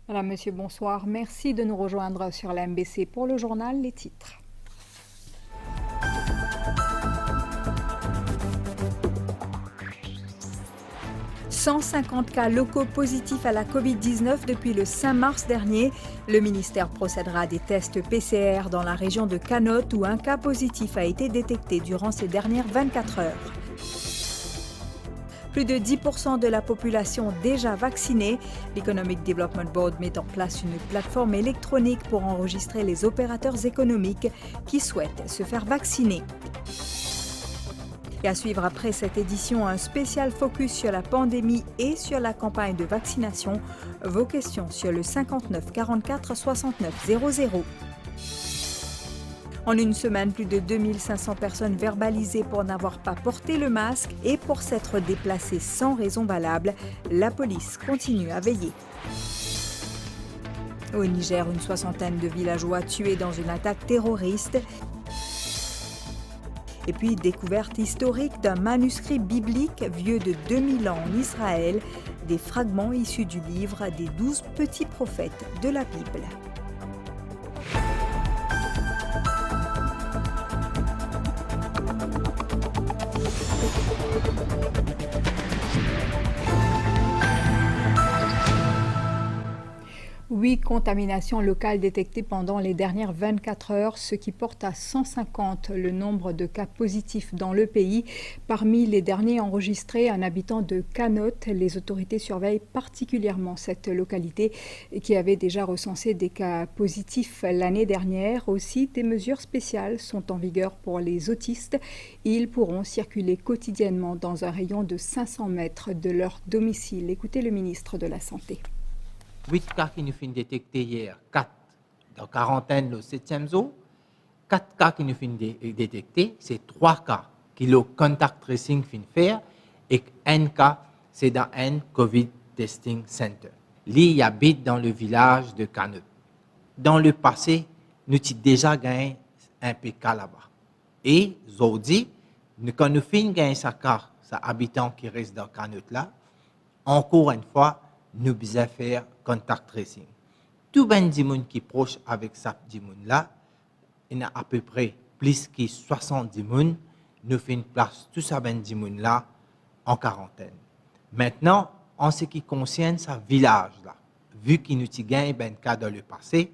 Madame, Monsieur, bonsoir. Merci de nous rejoindre sur la MBC pour le journal Les Titres. « 150 cas locaux positifs à la Covid-19 depuis le 5 mars dernier. Le ministère procédera à des tests PCR dans la région de Kanot où un cas positif a été détecté durant ces dernières 24 heures. Plus de 10% de la population déjà vaccinée. L'Economic Development Board met en place une plateforme électronique pour enregistrer les opérateurs économiques qui souhaitent se faire vacciner. Et à suivre après cette édition, un spécial focus sur la pandémie et sur la campagne de vaccination. Vos questions sur le 59 44 69 00. En une semaine, plus de 2500 personnes verbalisées pour n'avoir pas porté le masque et pour s'être déplacées sans raison valable. La police continue à veiller. Au Niger, une soixantaine de villageois tués dans une attaque terroriste. Et puis, découverte historique d'un manuscrit biblique vieux de 2000 ans en Israël, des fragments issus du livre des 12 petits prophètes de la Bible. Huit contaminations locales détectées pendant les dernières 24 heures, ce qui porte à 150 le nombre de cas positifs dans le pays. Parmi les derniers enregistrés, un habitant de Kanot. Les autorités surveillent particulièrement cette localité qui avait déjà recensé des cas positifs l'année dernière. Aussi, des mesures spéciales sont en vigueur pour les autistes. Ils pourront circuler quotidiennement dans un rayon de 500 mètres de leur domicile. Écoutez le ministre de la Santé. 8 cas qui nous finissent détectés hier, 4 dans quarantaine le 7e jour, 4 cas qui nous finissent détectés, c'est 3 cas qui le contact tracing fin faire et un cas c'est dans un COVID testing center. Lui, il habite dans le village de Kanut. Dans le passé, nous avons déjà gagné un PK là-bas. Et aujourd'hui, quand nous finissons gagner ce cas, ces habitants qui restent dans Kanut là, encore une fois, nous devons faire contact tracing. Tout le monde qui est proche avec ça, là, il y a à peu près plus que 70 personnes. Nous faisons place tout ça, là, en quarantaine. Maintenant, en ce qui concerne ce village-là, vu qu'il nous a gagné un cas dans le passé,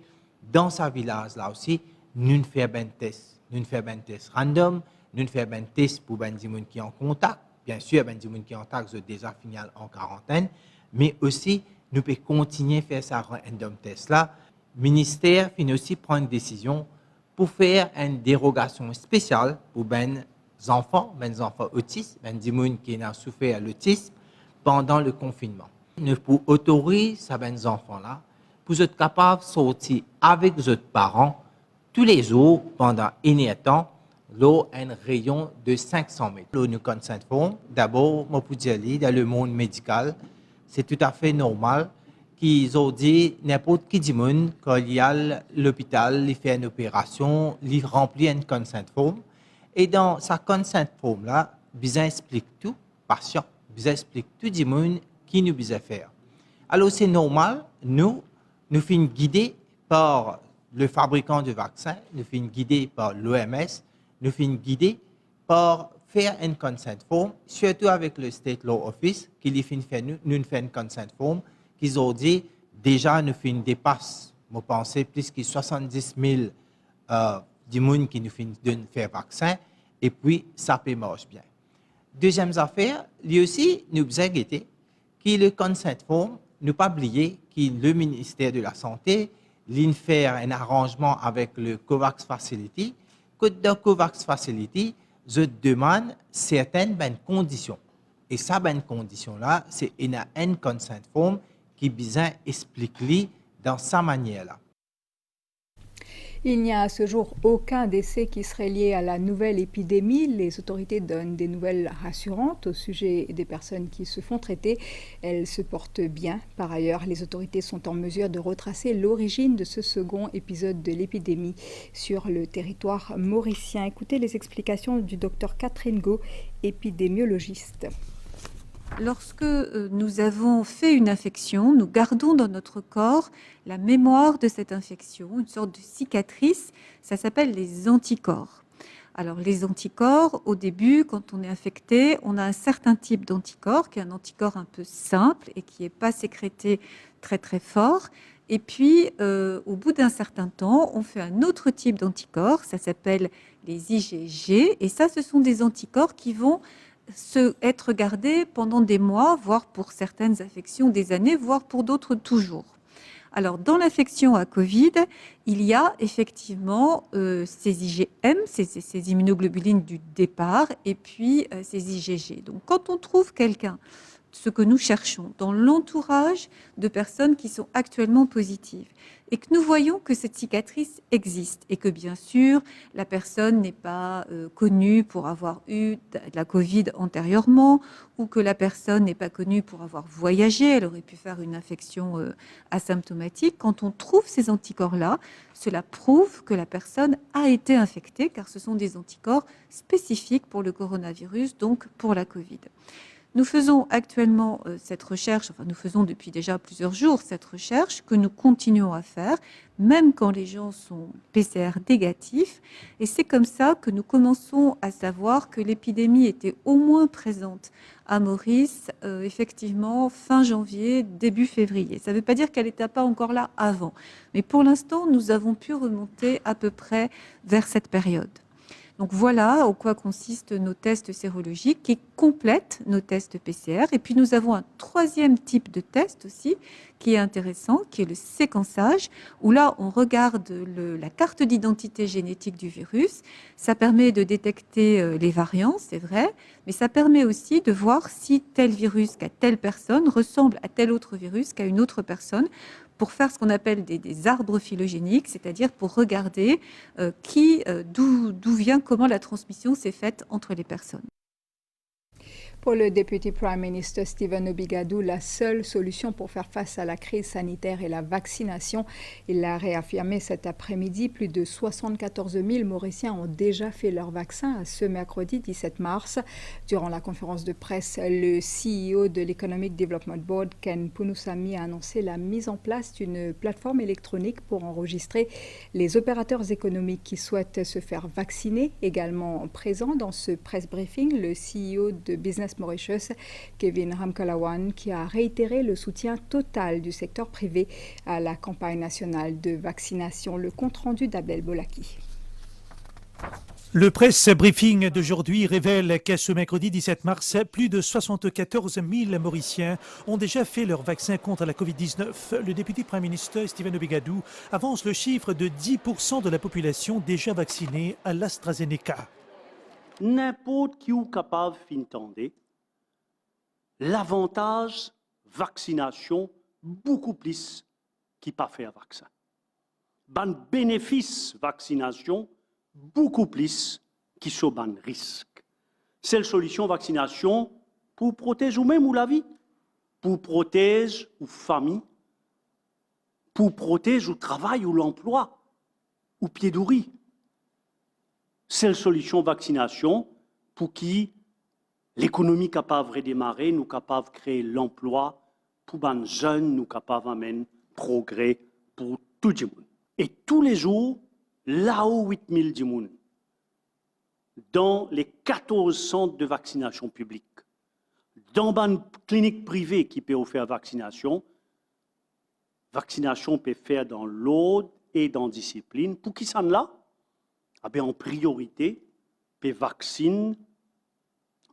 dans ce village-là aussi, nous faisons un test. Nous faisons un test random, nous faisons un test pour les gens qui sont en contact. Bien sûr, les gens qui sont en contact sont déjà finis en quarantaine. Mais aussi, nous pouvons continuer à faire ce random test-là. Le ministère finit aussi prendre une décision pour faire une dérogation spéciale pour les enfants autistes, les gens qui ont souffert de l'autisme pendant le confinement. Nous pouvons autoriser ces enfants-là pour être capables de sortir avec leurs parents tous les jours pendant un temps, là, un rayon de 500 mètres. Là, nous consentons d'abord, moi, pour dire, dans le monde médical, c'est tout à fait normal qu'ils ont dit n'importe qui dit quand il y a l'hôpital, il fait une opération, il remplit une consent form. Et dans sa consent form là, ils expliquent tout, patient, ils expliquent tout du monde qui nous besoin faire. Alors c'est normal, nous sommes guidés par le fabricant de vaccins, nous sommes guidés par l'OMS, nous sommes guidés par faire une consent form, surtout avec le State Law Office, qui nous fait une consent form, qu'ils ont dit, déjà, nous faisons dépasse, je pense, plus que 70 000 du monde qui nous font faire vaccin, et puis ça peut marcher bien. Deuxième affaire, lui aussi, nous avons guetté que le consent form, nous pas oublier que le ministère de la Santé, il fait un arrangement avec le COVAX Facility, que dans COVAX Facility, je demande certaines bonnes conditions. Et ces bonnes conditions-là, c'est une consent form qui bien explique dans sa manière-là. Il n'y a à ce jour aucun décès qui serait lié à la nouvelle épidémie. Les autorités donnent des nouvelles rassurantes au sujet des personnes qui se font traiter. Elles se portent bien. Par ailleurs, les autorités sont en mesure de retracer l'origine de ce second épisode de l'épidémie sur le territoire mauricien. Écoutez les explications du docteur Catherine Go, épidémiologiste. Lorsque nous avons fait une infection, nous gardons dans notre corps la mémoire de cette infection, une sorte de cicatrice, ça s'appelle les anticorps. Alors les anticorps, au début, quand on est infecté, on a un certain type d'anticorps, qui est un anticorps un peu simple et qui n'est pas sécrété très très fort. Et puis, au bout d'un certain temps, on fait un autre type d'anticorps, ça s'appelle les IgG, et ça, ce sont des anticorps qui vont être gardés pendant des mois, voire pour certaines affections des années, voire pour d'autres toujours. Alors, dans l'infection à Covid, il y a effectivement ces IgM, ces immunoglobulines du départ, et puis ces IgG. Donc, quand on trouve quelqu'un, ce que nous cherchons, dans l'entourage de personnes qui sont actuellement positives, et que nous voyons que cette cicatrice existe, et que bien sûr, la personne n'est pas connue pour avoir eu de la Covid antérieurement, ou que la personne n'est pas connue pour avoir voyagé, elle aurait pu faire une infection asymptomatique. Quand on trouve ces anticorps-là, cela prouve que la personne a été infectée, car ce sont des anticorps spécifiques pour le coronavirus, donc pour la Covid. Nous faisons actuellement cette recherche, enfin nous faisons depuis déjà plusieurs jours cette recherche que nous continuons à faire, même quand les gens sont PCR négatifs. Et c'est comme ça que nous commençons à savoir que l'épidémie était au moins présente à Maurice, effectivement, fin janvier, début février. Ça ne veut pas dire qu'elle n'était pas encore là avant. Mais pour l'instant, nous avons pu remonter à peu près vers cette période. Donc voilà en quoi consistent nos tests sérologiques qui complètent nos tests PCR. Et puis nous avons un troisième type de test aussi qui est intéressant, qui est le séquençage, où là on regarde la carte d'identité génétique du virus. Ça permet de détecter les variants, c'est vrai, mais ça permet aussi de voir si tel virus qu'a telle personne ressemble à tel autre virus qu'a une autre personne, pour faire ce qu'on appelle des arbres phylogéniques, c'est-à-dire pour regarder d'où vient, comment la transmission s'est faite entre les personnes. Pour le Deputy Prime Minister Stephen Obigadou, la seule solution pour faire face à la crise sanitaire est la vaccination. Il l'a réaffirmé cet après-midi. Plus de 74 000 Mauriciens ont déjà fait leur vaccin à ce mercredi 17 mars. Durant la conférence de presse, le CEO de l'Economic Development Board, Ken Punusami, a annoncé la mise en place d'une plateforme électronique pour enregistrer les opérateurs économiques qui souhaitent se faire vacciner. Également présent dans ce press briefing, le CEO de Business Mauritius, Kevin Ramkalawan, qui a réitéré le soutien total du secteur privé à la campagne nationale de vaccination. Le compte-rendu d'Abdel Bolaki. Le press briefing d'aujourd'hui révèle qu'à ce mercredi 17 mars, plus de 74 000 Mauriciens ont déjà fait leur vaccin contre la Covid-19. Le député Prime Minister Stephen Obigadou avance le chiffre de 10% de la population déjà vaccinée à l'AstraZeneca. N'importe qui est capable d'entendre l'avantage vaccination beaucoup plus qui pas faire vaccin. Ben bénéfice vaccination beaucoup plus qui sont ban risque. C'est la solution vaccination pour protéger ou même ou la vie, pour protéger ou famille, pour protéger ou travail ou l'emploi ou pied d'ouri. C'est la solution vaccination pour qui l'économie capable de redémarrer, nous capable de créer l'emploi pour les jeunes, nous capable d'amener progrès pour tout le monde. Et tous les jours, là-haut 8 000 du monde, dans les 14 centres de vaccination publique, dans les cliniques privées qui peuvent faire vaccination peut faire dans l'ordre et dans la discipline. Pour qui ça là? Ah bien, en priorité, peut vacciner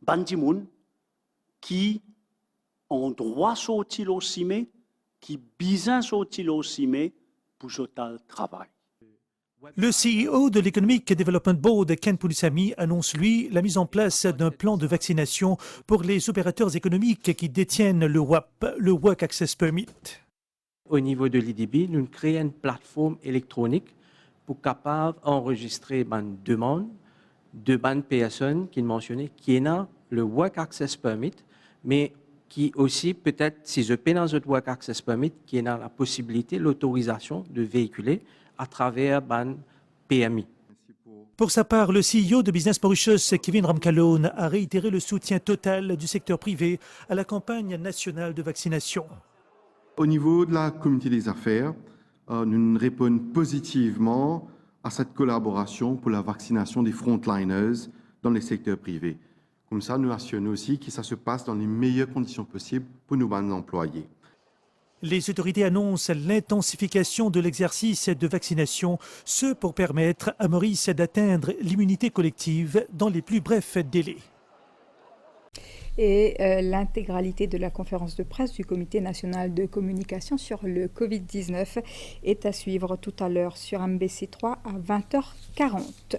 bandimoun qui ont droit sortir au CIME, qui besoin sortir au CIME pour le travail. Le CEO de l'Economic Development Board, Ken Punusami, annonce, lui, la mise en place d'un plan de vaccination pour les opérateurs économiques qui détiennent le WAP, le Work Access Permit. Au niveau de l'IDB, nous créons une plateforme électronique pour capable enregistrer une demande de bonnes personnes qui mentionnaient qui ont le Work Access Permit, mais qui aussi peut-être, si je paie dans le Work Access Permit, qui ont la possibilité, l'autorisation de véhiculer à travers un PMI. Pour sa part, le CEO de Business Mauritius, Kevin Ramkalone, a réitéré le soutien total du secteur privé à la campagne nationale de vaccination. Au niveau de la communauté des affaires, nous répondons positivement à cette collaboration pour la vaccination des frontliners dans les secteurs privés. Comme ça, nous assurons aussi que ça se passe dans les meilleures conditions possibles pour nos employés. Les autorités annoncent l'intensification de l'exercice de vaccination, ce pour permettre à Maurice d'atteindre l'immunité collective dans les plus brefs délais. Et l'intégralité de la conférence de presse du Comité national de communication sur le Covid-19 est à suivre tout à l'heure sur MBC3 à 20h40.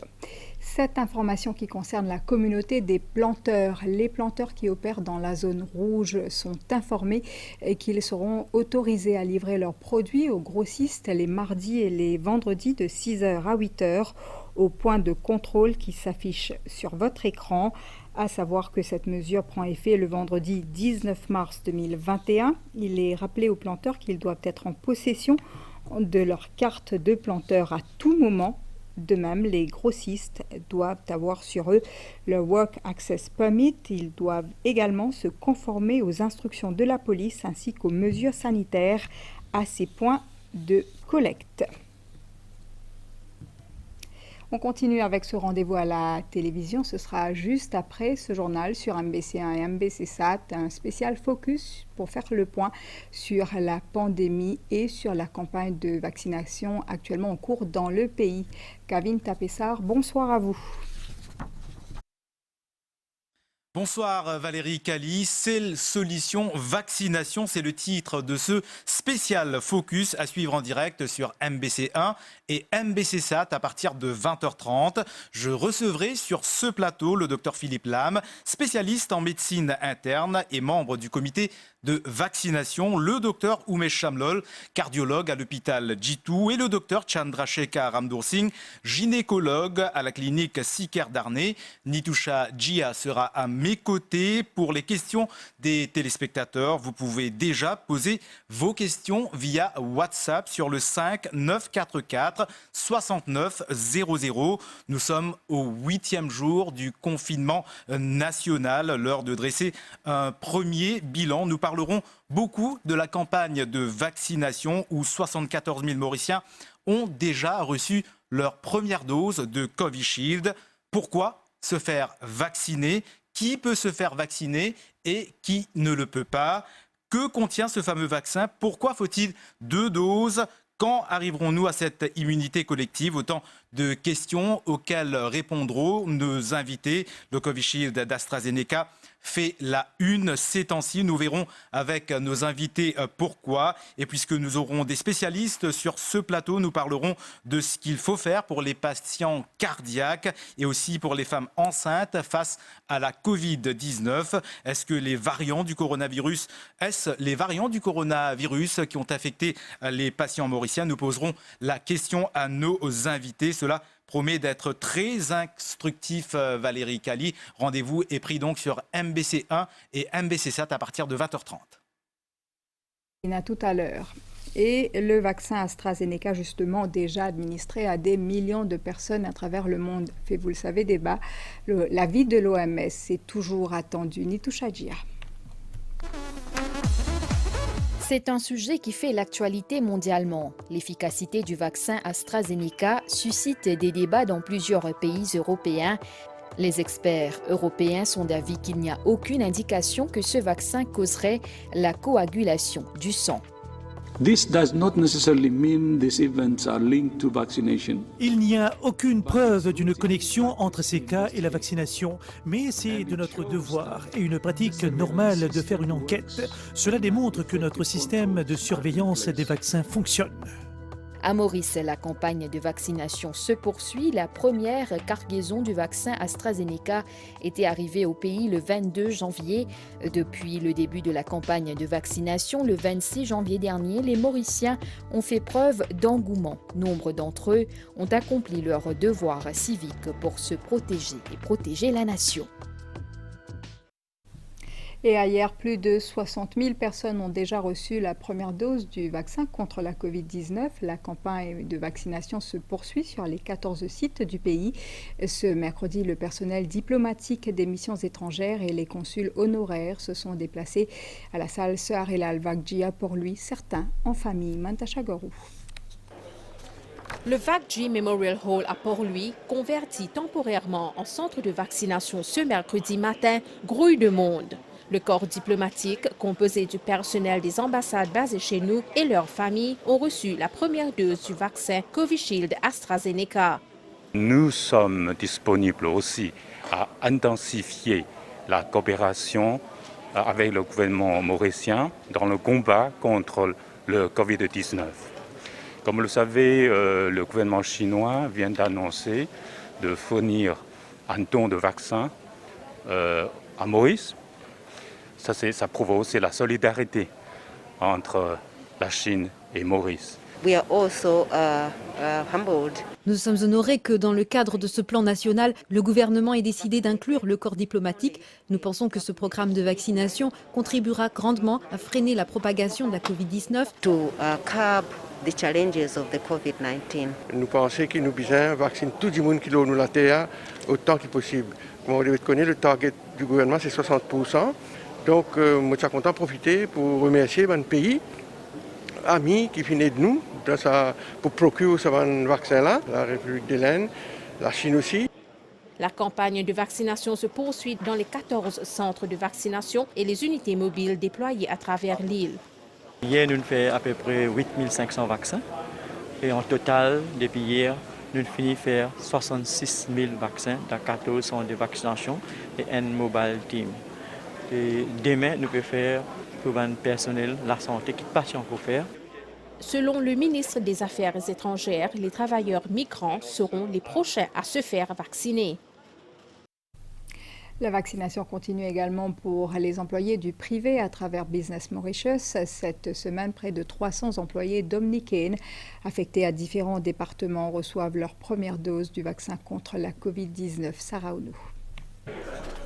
Cette information qui concerne la communauté des planteurs. Les planteurs qui opèrent dans la zone rouge sont informés qu'ils seront autorisés à livrer leurs produits aux grossistes les mardis et les vendredis de 6h à 8h au point de contrôle qui s'affiche sur votre écran. À savoir que cette mesure prend effet le vendredi 19 mars 2021. Il est rappelé aux planteurs qu'ils doivent être en possession de leur carte de planteur à tout moment. De même, les grossistes doivent avoir sur eux le Work Access Permit. Ils doivent également se conformer aux instructions de la police ainsi qu'aux mesures sanitaires à ces points de collecte. On continue avec ce rendez-vous à la télévision. Ce sera juste après ce journal sur MBC1 et MBCSAT, un spécial focus pour faire le point sur la pandémie et sur la campagne de vaccination actuellement en cours dans le pays. Kevin Tapessar, bonsoir à vous. Bonsoir Valérie Cali, c'est Solution Vaccination, c'est le titre de ce spécial focus à suivre en direct sur MBC1 et MBCSAT à partir de 20h30. Je recevrai sur ce plateau le docteur Philippe Lam, spécialiste en médecine interne et membre du comité de vaccination, le docteur Umesh Shamlol, cardiologue à l'hôpital Jitu, et le docteur Chandrasekhar Ramdoor Singh, gynécologue à la clinique Siker Darnay. Nitusha Jia sera à mes côtés pour les questions des téléspectateurs. Vous pouvez déjà poser vos questions via WhatsApp sur le 5 944 69 00. Nous sommes au 8e jour du confinement national, l'heure de dresser un premier bilan. Nous parlerons beaucoup de la campagne de vaccination où 74 000 Mauriciens ont déjà reçu leur première dose de Covishield. Pourquoi se faire vacciner? Qui peut se faire vacciner et qui ne le peut pas? Que contient ce fameux vaccin? Pourquoi faut-il 2 doses? Quand arriverons-nous à cette immunité collective? Autant de questions auxquelles répondront nos invités. Le Covishield d'AstraZeneca fait la une ces temps-ci. Nous verrons avec nos invités pourquoi. Et puisque nous aurons des spécialistes sur ce plateau, nous parlerons de ce qu'il faut faire pour les patients cardiaques et aussi pour les femmes enceintes face à la Covid-19. Est-ce les variants du coronavirus qui ont affecté les patients mauriciens? Nous poserons la question à nos invités. Cela promet d'être très instructif, Valérie Cali. Rendez-vous est pris donc sur MBC1 et MBCSAT à partir de 20h30. À tout à l'heure. Et le vaccin AstraZeneca, justement, déjà administré à des millions de personnes à travers le monde, fait, vous le savez, débat. L'avis de l'OMS est toujours attendu. Nitusha Jia. C'est un sujet qui fait l'actualité mondialement. L'efficacité du vaccin AstraZeneca suscite des débats dans plusieurs pays européens. Les experts européens sont d'avis qu'il n'y a aucune indication que ce vaccin causerait la coagulation du sang. This does not necessarily mean these events are linked to vaccination. Il n'y a aucune preuve d'une connexion entre ces cas et la vaccination, mais c'est de notre devoir et une pratique normale de faire une enquête. Cela démontre que notre système de surveillance des vaccins fonctionne. À Maurice, la campagne de vaccination se poursuit. La première cargaison du vaccin AstraZeneca était arrivée au pays le 22 janvier. Depuis le début de la campagne de vaccination, le 26 janvier dernier, les Mauriciens ont fait preuve d'engouement. Nombre d'entre eux ont accompli leur devoir civique pour se protéger et protéger la nation. Et ailleurs, plus de 60 000 personnes ont déjà reçu la première dose du vaccin contre la Covid-19. La campagne de vaccination se poursuit sur les 14 sites du pays. Ce mercredi, le personnel diplomatique des missions étrangères et les consuls honoraires se sont déplacés à la salle Sœur Elal Vakjia, pour lui, certains en famille. Mantasha Gorou. Le Vakji Memorial Hall à Port-Louis, converti temporairement en centre de vaccination ce mercredi matin, grouille de monde. Le corps diplomatique, composé du personnel des ambassades basées chez nous et leurs familles, ont reçu la première dose du vaccin Covishield AstraZeneca. Nous sommes disponibles aussi à intensifier la coopération avec le gouvernement mauricien dans le combat contre le Covid-19. Comme vous le savez, le gouvernement chinois vient d'annoncer de fournir un don de vaccin à Maurice. Ça prouve aussi la solidarité entre la Chine et Maurice. Nous sommes honorés que dans le cadre de ce plan national, le gouvernement ait décidé d'inclure le corps diplomatique. Nous pensons que ce programme de vaccination contribuera grandement à freiner la propagation de la Covid-19. Nous pensons qu'il nous besoin vacciner tout le monde qui nous la terre autant que possible. Comme vous devez connaître, le target du gouvernement c'est 60%. Donc, moi, je suis content de profiter pour remercier mon pays, amis qui venaient de nous pour procurer ce vaccin-là, la République d'Hélène, la Chine aussi. La campagne de vaccination se poursuit dans les 14 centres de vaccination et les unités mobiles déployées à travers l'île. Hier, nous avons fait à peu près 8500 vaccins. Et en total, depuis hier, nous avons fini de faire 66 000 vaccins dans 14 centres de vaccination et un mobile team. Et demain, nous pouvons faire pour le personnel, la santé, qui est patient pour faire. Selon le ministre des Affaires étrangères, les travailleurs migrants seront les prochains à se faire vacciner. La vaccination continue également pour les employés du privé à travers Business Mauritius. Cette semaine, près de 300 employés dominicains affectés à différents départements reçoivent leur première dose du vaccin contre la Covid-19. Sarah Ounou.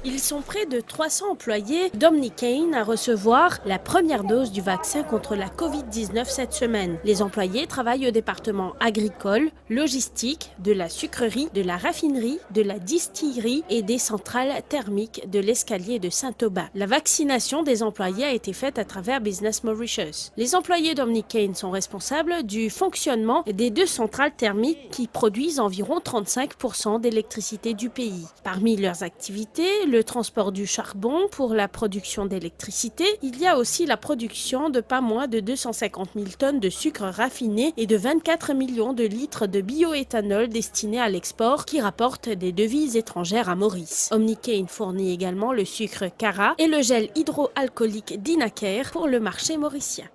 Ils sont près de 300 employés dominicains à recevoir la première dose du vaccin contre la Covid-19 cette semaine. Les employés travaillent au département agricole, logistique, de la sucrerie, de la raffinerie, de la distillerie et des centrales thermiques de l'escalier de Saint-Aubin. La vaccination des employés a été faite à travers Business Mauritius. Les employés dominicains sont responsables du fonctionnement des 2 centrales thermiques qui produisent environ 35% d'électricité du pays. Parmi leurs activités, le transport du charbon pour la production d'électricité. Il y a aussi la production de pas moins de 250 000 tonnes de sucre raffiné et de 24 millions de litres de bioéthanol destinés à l'export qui rapportent des devises étrangères à Maurice. Omnicane fournit également le sucre Cara et le gel hydroalcoolique Dinaker pour le marché mauricien.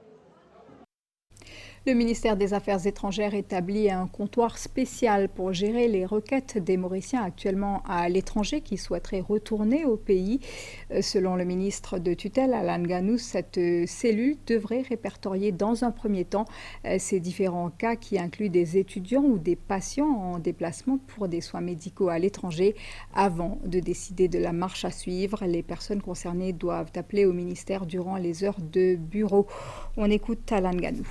Le ministère des Affaires étrangères établit un comptoir spécial pour gérer les requêtes des Mauriciens actuellement à l'étranger qui souhaiteraient retourner au pays. Selon le ministre de tutelle, Alan Ganou, cette cellule devrait répertorier dans un premier temps ces différents cas qui incluent des étudiants ou des patients en déplacement pour des soins médicaux à l'étranger. Avant de décider de la marche à suivre, les personnes concernées doivent appeler au ministère durant les heures de bureau. On écoute Alan Ganou.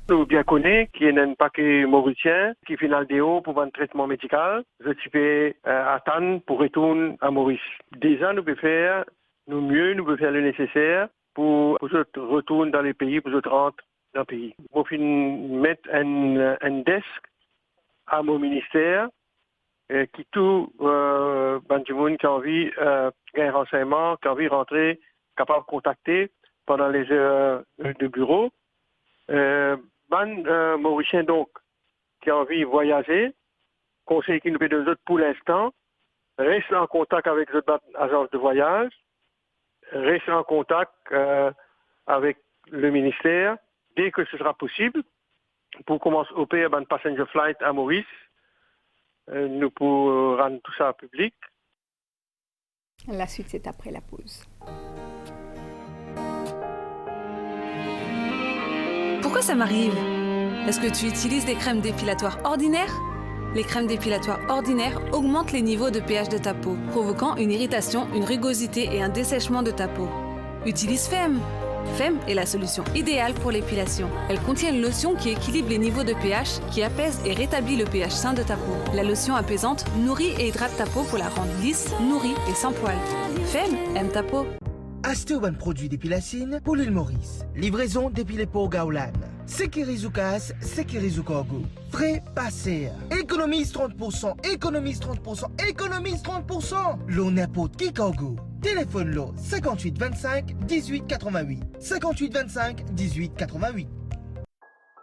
Nous bien connaissons qu'il y a un paquet mauricien qui fait l'aldéo pour un traitement médical. Je suis à attendre pour retourner à Maurice. Déjà, nous pouvons faire nous pouvons faire le nécessaire pour retourner dans les pays, pour rentrer dans le pays. Nous pouvons mettre un desk à mon ministère qui tout monde qui a envie d'un renseignement, qui a envie de rentrer, capable de contacter pendant les heures de bureau. Mauricien donc qui a envie de voyager, conseil qui nous fait de autres pour l'instant, reste en contact avec les agences de voyage, reste en contact avec le ministère dès que ce sera possible pour commencer à opérer un passenger flight à Maurice. Nous pour rendre tout ça public. La suite, c'est après la pause. Pourquoi ça m'arrive? Est-ce que tu utilises des crèmes dépilatoires ordinaires? Les crèmes dépilatoires ordinaires augmentent les niveaux de pH de ta peau, provoquant une irritation, une rugosité et un dessèchement de ta peau. Utilise FEM. FEM est la solution idéale pour l'épilation. Elle contient une lotion qui équilibre les niveaux de pH, qui apaise et rétablit le pH sain de ta peau. La lotion apaisante nourrit et hydrate ta peau pour la rendre lisse, nourrie et sans poils. FEM aime ta peau. Achetez un produit d'épilation pour l'île Maurice. Livraison d'épilé pour Gaulan. Sécurise ou casse, sécurise ou cargo. Frais passés. Économise 30%, économise 30%, économise 30%. L'on n'importe qui cargo. Téléphone l'eau 58 25 18 88. 58 25 18 88.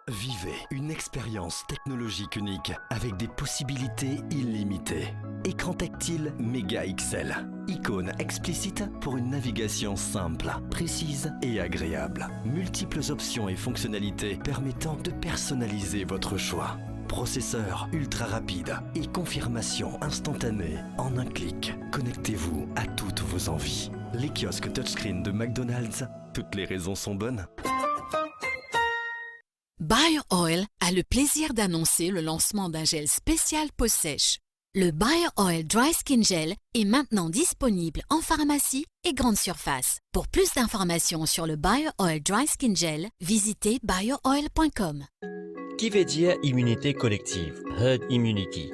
Vivez une expérience technologique unique avec des possibilités illimitées. Écran tactile Méga XL. Icône explicite pour une navigation simple, précise et agréable. Multiples options et fonctionnalités permettant de personnaliser votre choix. Processeur ultra rapide et confirmation instantanée en un clic. Connectez-vous à toutes vos envies. Les kiosques touchscreen de McDonald's, toutes les raisons sont bonnes. BioOil a le plaisir d'annoncer le lancement d'un gel spécial peau sèche. Le BioOil Dry Skin Gel est maintenant disponible en pharmacie et grande surface. Pour plus d'informations sur le BioOil Dry Skin Gel, visitez biooil.com. Qui veut dire immunité collective, herd immunity.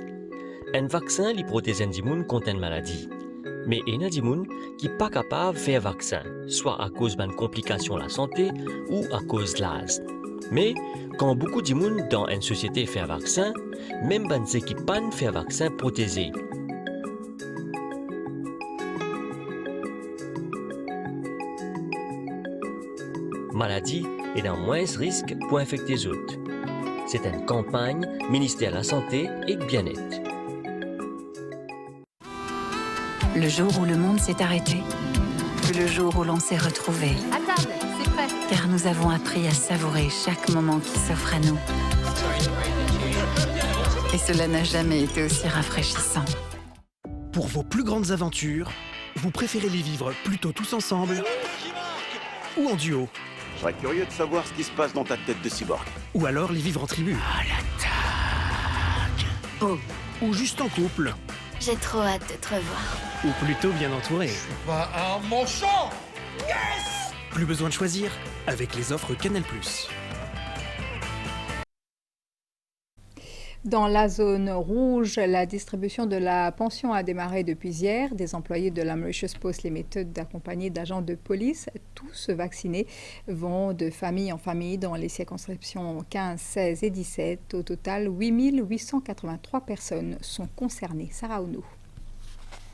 Un vaccin li protège un dimoun contre une maladie. Mais il y a des gens qui ne sont pas capables de faire vaccin, soit à cause d'une complication de la santé ou à cause de l'asthme. Mais quand beaucoup de gens dans une société font un vaccin, même ceux qui ne font pas un vaccin protégé. Maladie est un moins risque pour infecter les autres. C'est une campagne ministère de la Santé et du Bien-être. Le jour où le monde s'est arrêté, le jour où l'on s'est retrouvés. À table, c'est prêt. Car nous avons appris à savourer chaque moment qui s'offre à nous. Et cela n'a jamais été aussi rafraîchissant. Pour vos plus grandes aventures, vous préférez les vivre plutôt tous ensemble ou en duo? Je serais curieux de savoir ce qui se passe dans ta tête de cyborg. Ou alors les vivre en tribu. Oh. Ou juste en couple. J'ai trop hâte de te revoir. Ou plutôt bien entouré. Pas un manchon. Yes! Plus besoin de choisir avec les offres Canal+. Dans la zone rouge, la distribution de la pension a démarré depuis hier. Des employés de la Mauritius Post Limited, accompagnés d'agents de police, tous vaccinés, vont de famille en famille dans les circonscriptions 15, 16 et 17. Au total, 8 883 personnes sont concernées. Sarah Ounou.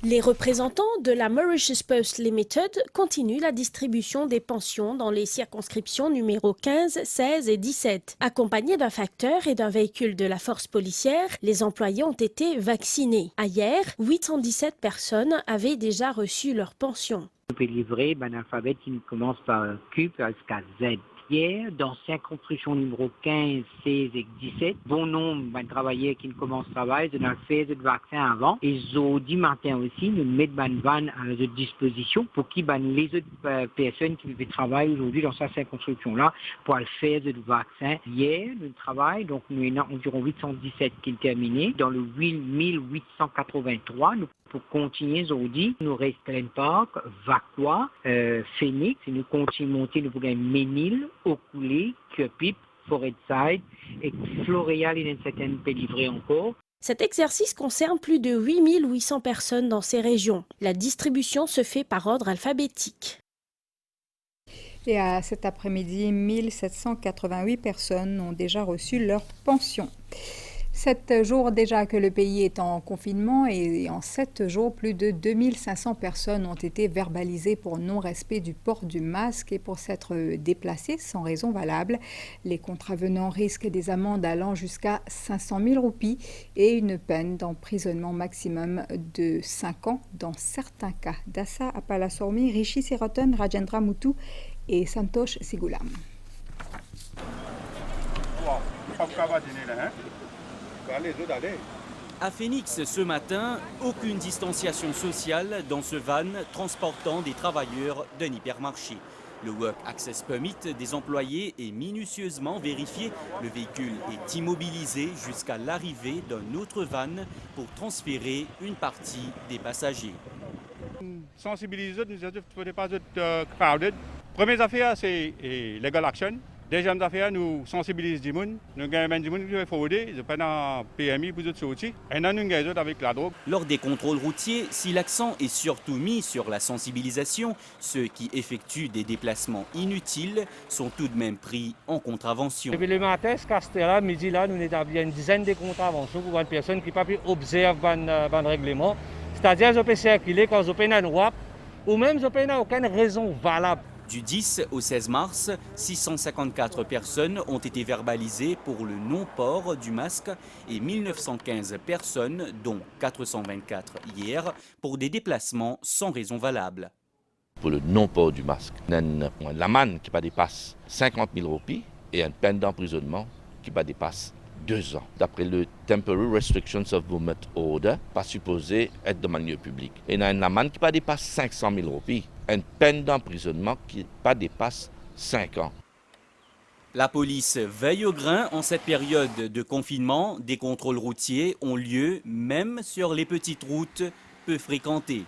Les représentants de la Mauritius Post Limited continuent la distribution des pensions dans les circonscriptions numéro 15, 16 et 17. Accompagnés d'un facteur et d'un véhicule de la force policière, les employés ont été vaccinés. Hier, 817 personnes avaient déjà reçu leur pension. On peut livrer un alphabet qui commence par Q jusqu'à Z. Hier, dans circonscription numéro 15, 16 et 17, bon nombre de travailleurs qui commencent le travail, ils ont fait le vaccin avant. Et jeudi matin aussi, nous mettons une vanne à notre disposition pour qu'ils les autres personnes qui travaillent aujourd'hui dans cette circonscription-là pour faire le vaccin. Hier, nous travaillons, donc nous avons environ 817 qui sont terminés. Dans le 8883, nous pour continuer aujourd'hui, nous reste Glen Park, Vaqua, Phoenix, et nous continuons à monter, nous voulons Ménil, Ocoulé, Cupip, Forestside, et Floréal, il y a une certaine peut livrer encore. Cet exercice concerne plus de 8 800 personnes dans ces régions. La distribution se fait par ordre alphabétique. Et à cet après-midi, 1788 personnes ont déjà reçu leur pension. 7 jours déjà que le pays est en confinement et en 7 jours, plus de 2500 personnes ont été verbalisées pour non-respect du port du masque et pour s'être déplacées sans raison valable. Les contravenants risquent des amendes allant jusqu'à 500 000 roupies et une peine d'emprisonnement maximum de 5 ans dans certains cas. Dassa Apalasormi, Rishi Seroton, Rajendra Muthu et Santosh Sigulam. À Phoenix, ce matin, aucune distanciation sociale dans ce van transportant des travailleurs d'un hypermarché. Le Work Access Permit des employés est minutieusement vérifié. Le véhicule est immobilisé jusqu'à l'arrivée d'un autre van pour transférer une partie des passagers. Sensibiliser, nous ne pas être crowded. Première affaire, c'est legal action. Deuxième affaire, nous sensibilisons les gens. Nous avons des gens qui sont fraudés, ils sont dans PMI pour sortir. Et nous avons avec la drogue. Lors des contrôles routiers, si l'accent est surtout mis sur la sensibilisation, ceux qui effectuent des déplacements inutiles sont tout de même pris en contravention. Depuis le matin, ce castel-là, midi, là, nous établissons une dizaine de contraventions pour une personne qui n'a pas pu observer le règlement. C'est-à-dire qu'ils peuvent circuler quand ils peuvent droite ou même ils n'ont aucune raison valable. Du 10 au 16 mars, 654 personnes ont été verbalisées pour le non-port du masque et 1915 personnes, dont 424 hier, pour des déplacements sans raison valable. Pour le non-port du masque, on a une amende qui ne dépasse 50 000 roupies et une peine d'emprisonnement qui ne dépasse 2 ans. D'après le Temporary Restrictions of Movement Order, pas supposé être de manière publique. Et on a une amende qui ne dépasse 500 000 roupies. Une peine d'emprisonnement qui ne dépasse 5 ans. La police veille au grain en cette période de confinement. Des contrôles routiers ont lieu même sur les petites routes peu fréquentées.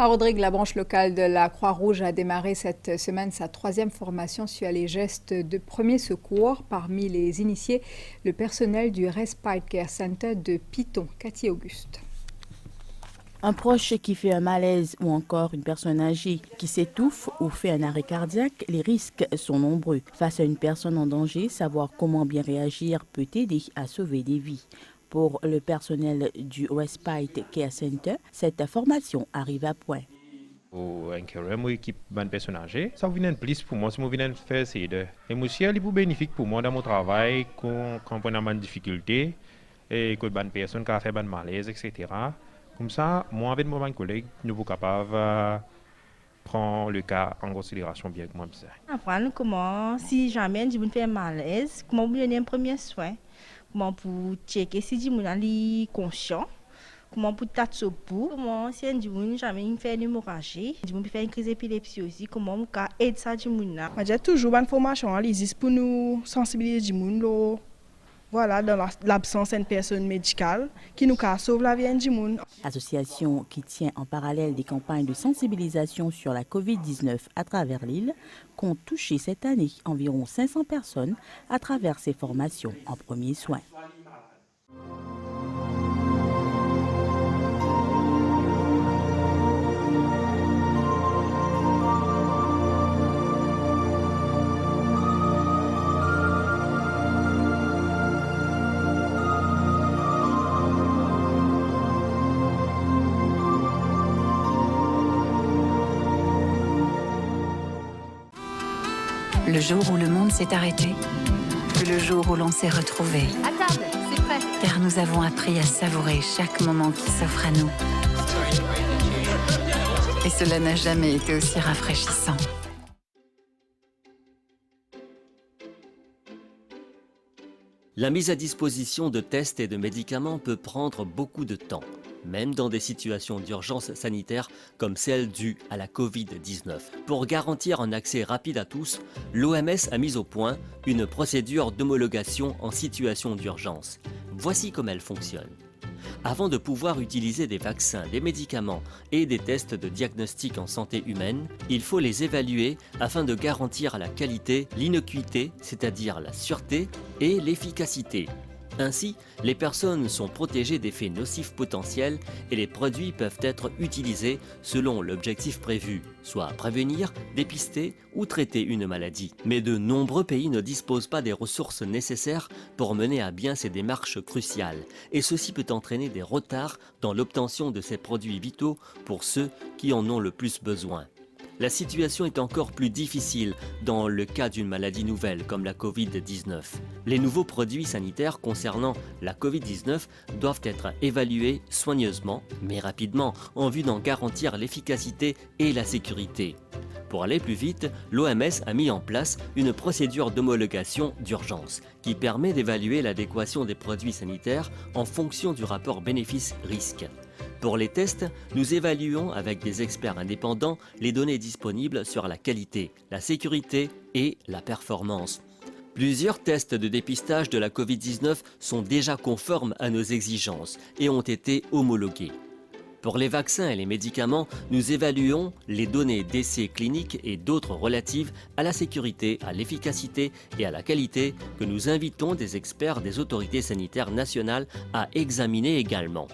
À Rodrigue, la branche locale de la Croix-Rouge a démarré cette semaine sa 3e formation sur les gestes de premier secours. Parmi les initiés, le personnel du Respite Care Center de Piton, Cathy Auguste. Un proche qui fait un malaise ou encore une personne âgée qui s'étouffe ou fait un arrêt cardiaque, les risques sont nombreux. Face à une personne en danger, savoir comment bien réagir peut aider à sauver des vies. Pour le personnel du Respite Care Center, cette formation arrive à point. Pour encadrer mon équipe de personnes âgées, ça vient plus pour moi, ça vient faire c'est de émotion est bénéfique pour moi dans mon travail quand on a une difficulté et que bonne personne qui a fait un malaise, etc. Comme ça, moi avec mon collègue, nous sommes capables de prendre le cas en considération bien comme ça. Apprendre comment, si jamais je me fais un malaise, comment vous donner un premier soin, comment pour checker si je suis conscient, comment pour tâter au bout, comment si je jamais fait une hémorragie, je me fais une crise d'épilepsie aussi, comment on peut aider ça je me. J'ai toujours une formation à l'ISIS pour nous sensibiliser les gens. Voilà, dans l'absence d'une personne médicale qui nous sauve la vie du monde. Association qui tient en parallèle des campagnes de sensibilisation sur la COVID-19 à travers l'île, compte toucher cette année environ 500 personnes à travers ses formations en premiers soins. Le jour où le monde s'est arrêté, le jour où l'on s'est retrouvés. À table, c'est prêt. Car nous avons appris à savourer chaque moment qui s'offre à nous. Et cela n'a jamais été aussi rafraîchissant. La mise à disposition de tests et de médicaments peut prendre beaucoup de temps, même dans des situations d'urgence sanitaire comme celle due à la Covid-19. Pour garantir un accès rapide à tous, l'OMS a mis au point une procédure d'homologation en situation d'urgence. Voici comment elle fonctionne. Avant de pouvoir utiliser des vaccins, des médicaments et des tests de diagnostic en santé humaine, il faut les évaluer afin de garantir la qualité, l'innocuité, c'est-à-dire la sûreté, et l'efficacité. Ainsi, les personnes sont protégées d'effets nocifs potentiels et les produits peuvent être utilisés selon l'objectif prévu, soit prévenir, dépister ou traiter une maladie. Mais de nombreux pays ne disposent pas des ressources nécessaires pour mener à bien ces démarches cruciales, et ceci peut entraîner des retards dans l'obtention de ces produits vitaux pour ceux qui en ont le plus besoin. La situation est encore plus difficile dans le cas d'une maladie nouvelle comme la Covid-19. Les nouveaux produits sanitaires concernant la Covid-19 doivent être évalués soigneusement, mais rapidement, en vue d'en garantir l'efficacité et la sécurité. Pour aller plus vite, l'OMS a mis en place une procédure d'homologation d'urgence qui permet d'évaluer l'adéquation des produits sanitaires en fonction du rapport bénéfice-risque. Pour les tests, nous évaluons avec des experts indépendants les données disponibles sur la qualité, la sécurité et la performance. Plusieurs tests de dépistage de la Covid-19 sont déjà conformes à nos exigences et ont été homologués. Pour les vaccins et les médicaments, nous évaluons les données d'essais cliniques et d'autres relatives à la sécurité, à l'efficacité et à la qualité que nous invitons des experts des autorités sanitaires nationales à examiner également.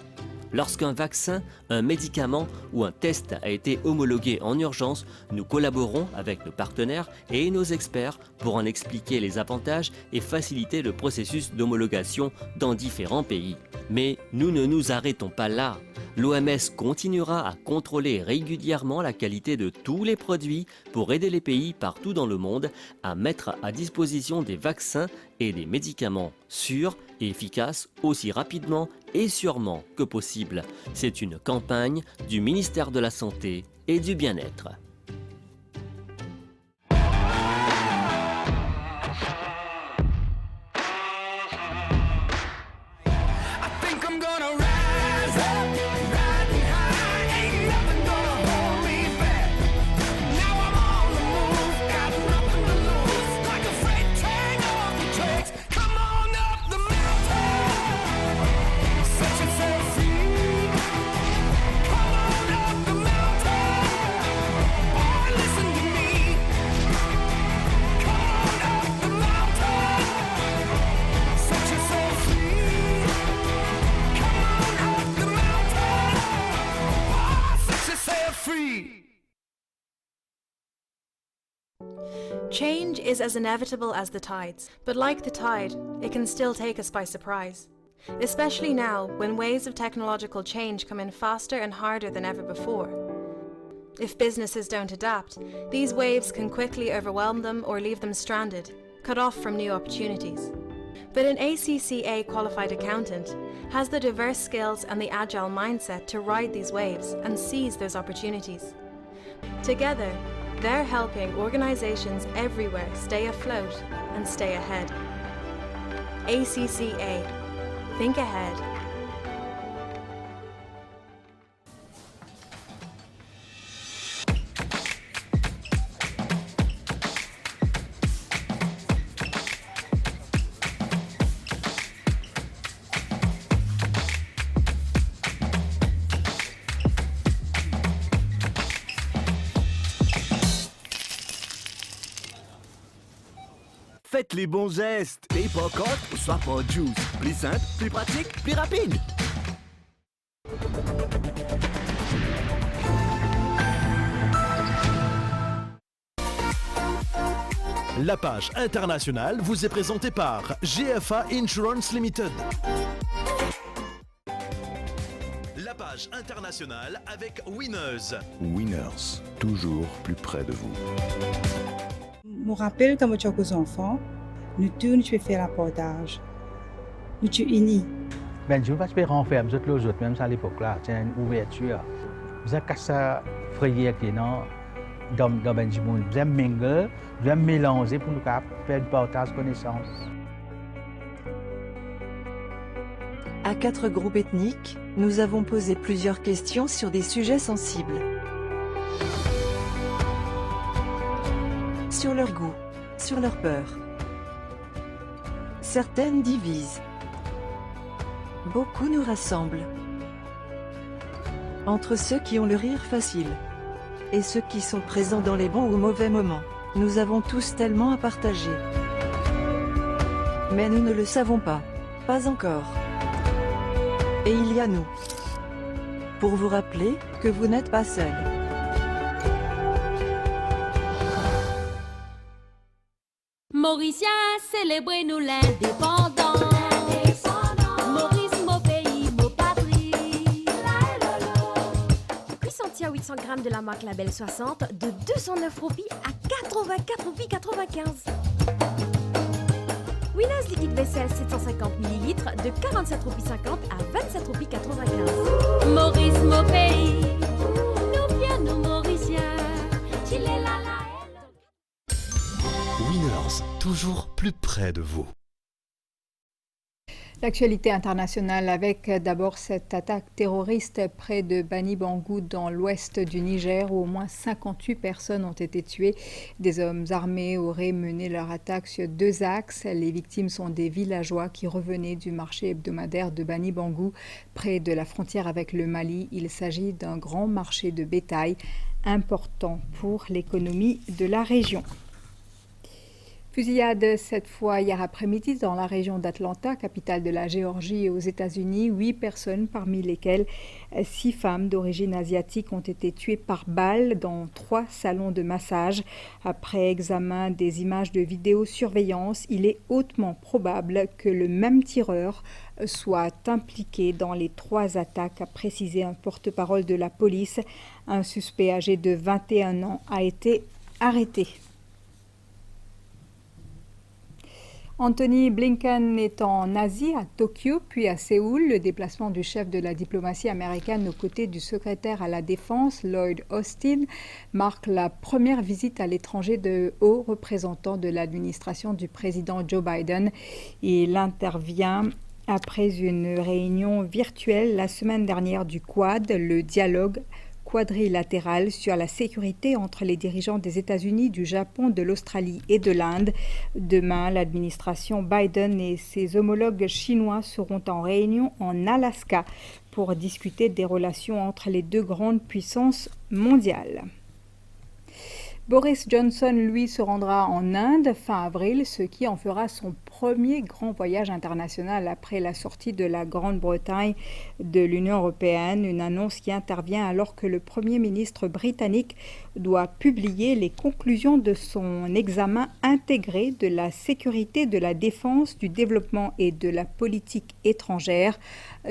Lorsqu'un vaccin, un médicament ou un test a été homologué en urgence, nous collaborons avec nos partenaires et nos experts pour en expliquer les avantages et faciliter le processus d'homologation dans différents pays. Mais nous ne nous arrêtons pas là. L'OMS continuera à contrôler régulièrement la qualité de tous les produits pour aider les pays partout dans le monde à mettre à disposition des vaccins et des médicaments sûrs et efficaces aussi rapidement et sûrement que possible. C'est une campagne du ministère de la Santé et du Bien-être. Change is as inevitable as the tides, but like the tide, it can still take us by surprise. Especially now, when waves of technological change come in faster and harder than ever before. If businesses don't adapt, these waves can quickly overwhelm them or leave them stranded, cut off from new opportunities. But an ACCA qualified accountant has the diverse skills and the agile mindset to ride these waves and seize those opportunities. Together, they're helping organizations everywhere stay afloat and stay ahead. ACCA. Think ahead. Faites les bons gestes. Et pas contre, soit pas juice. Plus simple, plus pratique, plus rapide. La page internationale vous est présentée par GFA Insurance Limited. La page internationale avec Winners. Winners, toujours plus près de vous. Je me rappelle quand j'étais aux enfants, nous tous nous faire un portage. Nous sommes unis. Ben, je ne vais pas renfermer les autres, même à l'époque là, c'est une ouverture. Vous avez cassé frayeur qui est dans Benjamin. Vous avez mingle, vous avez mélangé pour nous faire le partage de connaissances. À 4 groupes ethniques, nous avons posé plusieurs questions sur des sujets sensibles. Sur leur goût, sur leur peur. Certaines divisent. Beaucoup nous rassemblent. Entre ceux qui ont le rire facile et ceux qui sont présents dans les bons ou mauvais moments, nous avons tous tellement à partager. Mais nous ne le savons pas. Pas encore. Et il y a nous. Pour vous rappeler que vous n'êtes pas seul. Mauricia, célébrez-nous l'indépendance. Maurice, mon pays, mon patrie. Puis sentir Mauricia 800 g de la marque Label 60 de 209 roupies à 84 roupies 95. Winners liquide vaisselle 750 ml de 47 roupies 50 à 27 roupies 95. Maurice, mon pays, nous bien nous Mauriciens, Chile la la. Winners, toujours plus près de vous. L'actualité internationale avec d'abord cette attaque terroriste près de Bani Bangou dans l'ouest du Niger où au moins 58 personnes ont été tuées. Des hommes armés auraient mené leur attaque sur 2 axes. Les victimes sont des villageois qui revenaient du marché hebdomadaire de Bani Bangou près de la frontière avec le Mali. Il s'agit d'un grand marché de bétail important pour l'économie de la région. Fusillade cette fois hier après-midi dans la région d'Atlanta, capitale de la Géorgie aux États-Unis. 8 personnes, parmi lesquelles 6 femmes d'origine asiatique, ont été tuées par balle dans 3 salons de massage. Après examen des images de vidéosurveillance, il est hautement probable que le même tireur soit impliqué dans les 3 attaques, a précisé un porte-parole de la police. Un suspect âgé de 21 ans a été arrêté. Anthony Blinken est en Asie, à Tokyo, puis à Séoul. Le déplacement du chef de la diplomatie américaine aux côtés du secrétaire à la Défense, Lloyd Austin, marque la première visite à l'étranger de haut représentant de l'administration du président Joe Biden. Il intervient après une réunion virtuelle la semaine dernière du Quad, le dialogue quadrilatéral sur la sécurité entre les dirigeants des États-Unis, du Japon, de l'Australie et de l'Inde. Demain, l'administration Biden et ses homologues chinois seront en réunion en Alaska pour discuter des relations entre les 2 grandes puissances mondiales. Boris Johnson, lui, se rendra en Inde fin avril, ce qui en fera son premier grand voyage international après la sortie de la Grande-Bretagne de l'Union européenne. Une annonce qui intervient alors que le Premier ministre britannique doit publier les conclusions de son examen intégré de la sécurité, de la défense, du développement et de la politique étrangère.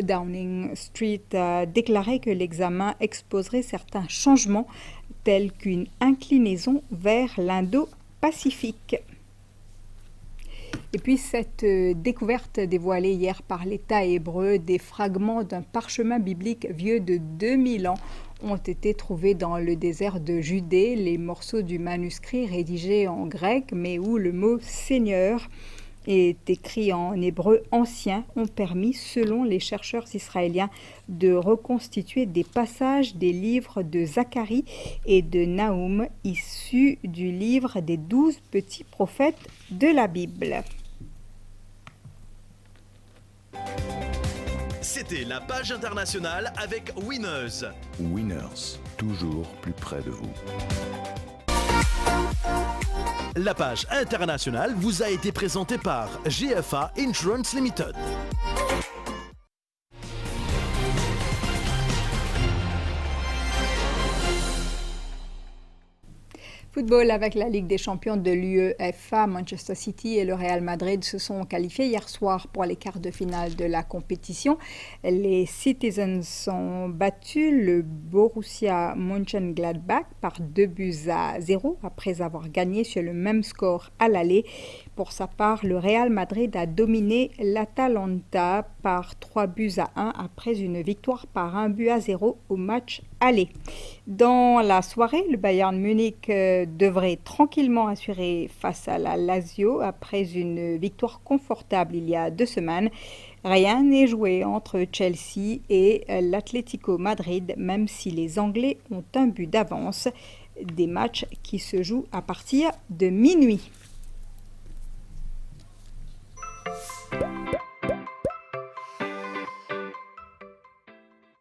Downing Street a déclaré que l'examen exposerait certains changements tels qu'une inclinaison vers l'Indo-Pacifique. Et puis cette découverte dévoilée hier par l'État hébreu, des fragments d'un parchemin biblique vieux de 2000 ans ont été trouvés dans le désert de Judée. Les morceaux du manuscrit rédigés en grec, mais où le mot « Seigneur » est écrit en hébreu ancien, ont permis, selon les chercheurs israéliens, de reconstituer des passages des livres de Zacharie et de Naoum, issus du livre des 12 petits prophètes de la Bible. C'était la page internationale avec Winners. Winners, toujours plus près de vous. La page internationale vous a été présentée par GFA Insurance Limited. Football avec la Ligue des champions de l'UEFA, Manchester City et le Real Madrid se sont qualifiés hier soir pour les quarts de finale de la compétition. Les Citizens ont battu le Borussia Mönchengladbach par 2-0 après avoir gagné sur le même score à l'aller. Pour sa part, le Real Madrid a dominé l'Atalanta par 3-1 après une victoire par 1-0 au match aller. Dans la soirée, le Bayern Munich devrait tranquillement assurer face à la Lazio après une victoire confortable il y a 2 semaines. Rien n'est joué entre Chelsea et l'Atlético Madrid, même si les Anglais ont un but d'avance. Des matchs qui se jouent à partir de minuit.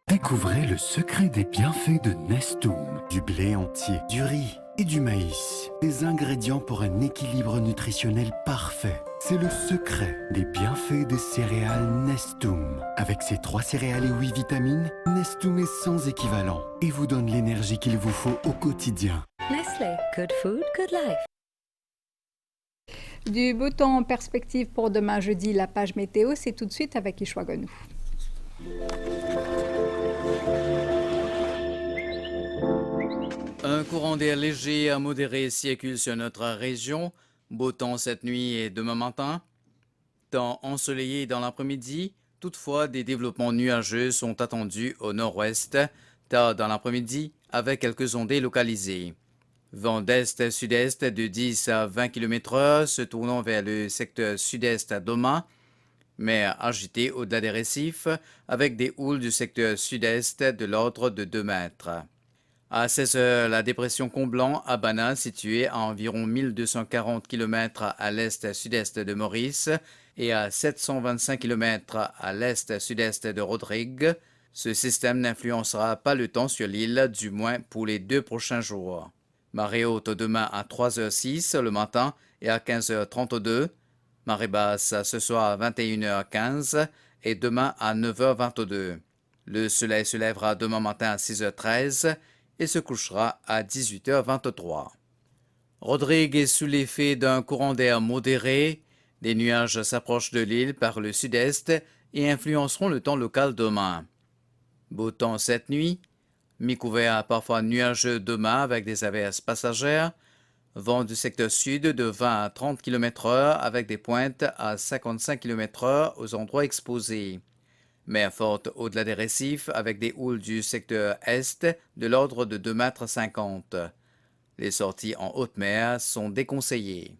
Découvrez le secret des bienfaits de Nestum. Du blé entier, du riz et du maïs. Des ingrédients pour un équilibre nutritionnel parfait. C'est le secret des bienfaits des céréales Nestum. Avec ses 3 céréales et 8 vitamines, Nestum est sans équivalent et vous donne l'énergie qu'il vous faut au quotidien. Nestlé, good food, good life. Du beau temps en perspective pour demain jeudi, la page météo, c'est tout de suite avec Ishwa Gonou. Un courant d'air léger à modéré circule sur notre région. Beau temps cette nuit et demain matin. Temps ensoleillé dans l'après-midi. Toutefois, des développements nuageux sont attendus au nord-ouest, tard dans l'après-midi, avec quelques ondées localisées. Vent d'est-sud-est de 10 à 20 km/h se tournant vers le secteur sud-est à Doma, mais agité au-delà des récifs, avec des houles du secteur sud-est de l'ordre de 2 mètres. À 16 heures, la dépression Comblanc à Bana, située à environ 1240 km à l'est-sud-est de Maurice et à 725 km à l'est-sud-est de Rodrigue. Ce système n'influencera pas le temps sur l'île, du moins pour les 2 prochains jours. Marée haute demain à 3h06 le matin et à 15h32. Marée basse ce soir à 21h15 et demain à 9h22. Le soleil se lèvera demain matin à 6h13 et se couchera à 18h23. Rodrigue est sous l'effet d'un courant d'air modéré. Des nuages s'approchent de l'île par le sud-est et influenceront le temps local demain. Beau temps cette nuit, mi-couvert parfois nuageux demain avec des averses passagères. Vent du secteur sud de 20 à 30 km/h avec des pointes à 55 km/h aux endroits exposés. Mer forte au-delà des récifs avec des houles du secteur est de l'ordre de 2,50 m. Les sorties en haute mer sont déconseillées.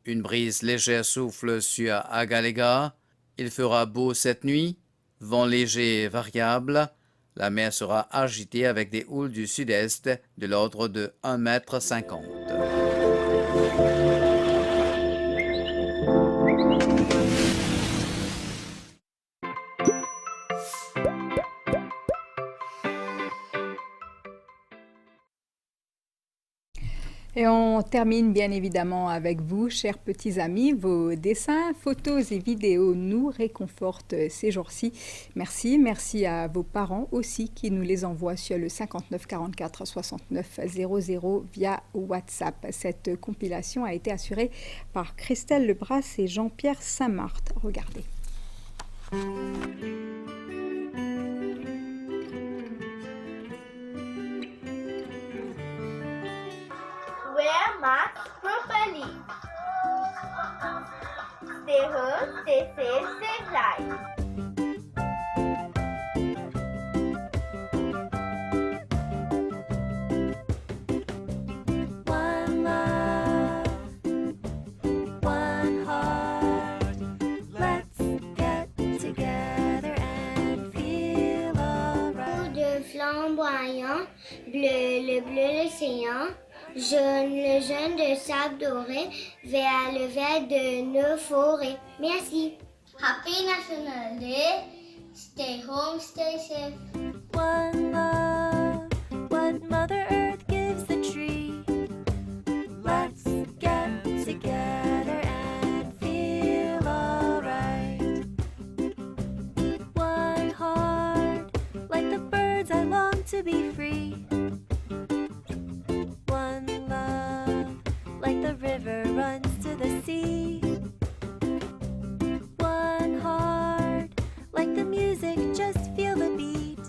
Une brise légère souffle sur Agalega. Il fera beau cette nuit. Vent léger et variable. La mer sera agitée avec des houles du sud-est de l'ordre de 1,50 m. Et on termine bien évidemment avec vous, chers petits amis. Vos dessins, photos et vidéos nous réconfortent ces jours-ci. Merci. Merci à vos parents aussi qui nous les envoient sur le 59 44 69 00 via WhatsApp. Cette compilation a été assurée par Christelle Lebras et Jean-Pierre Saint-Marthe. Regardez. Wear mask properly. Stay home, stay safe, stay light. One love, one heart. Let's get together and feel alright. De flamboyant, bleu le bleu l'océan. Jaune, le jaune de sable doré, vert, le vert de nos forêts. Merci. Happy National Day. Stay home, stay safe. One love, what Mother Earth gives the tree. Let's get together and feel alright. One heart, like the birds I long to be free. Like the river runs to the sea. One heart, like the music, just feel the beat.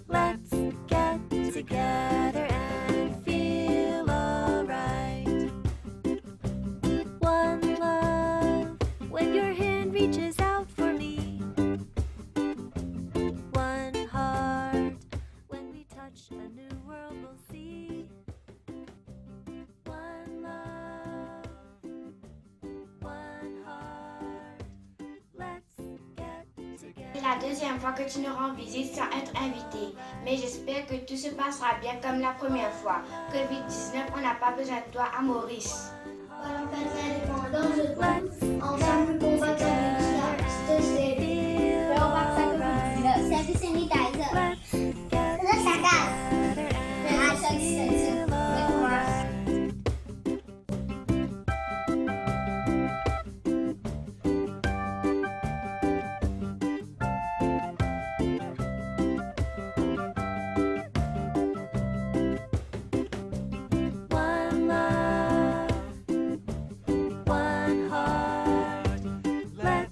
Let's get together and feel alright. One love, when your hand reaches out for me. One heart, when we touch a new world we'll see. C'est la deuxième fois que tu nous rends visite sans être invité. Mais j'espère que tout se passera bien comme la première fois. Covid-19, on n'a pas besoin de toi à Maurice. Voilà, indépendant, je trouve. Ensemble, on va service sanitizer. Le saccage. One love, one heart. Let's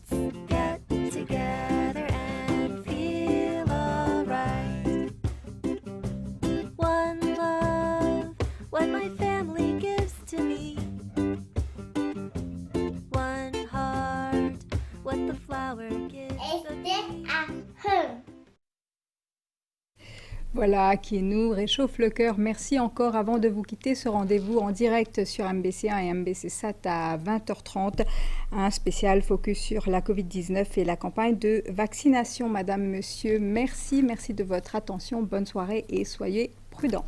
Voilà qui nous réchauffe le cœur. Merci encore. Avant de vous quitter, ce rendez-vous en direct sur MBC1 et MBC7 à 20h30. Un spécial focus sur la Covid-19 et la campagne de vaccination. Madame, monsieur, merci. Merci de votre attention. Bonne soirée et soyez prudents.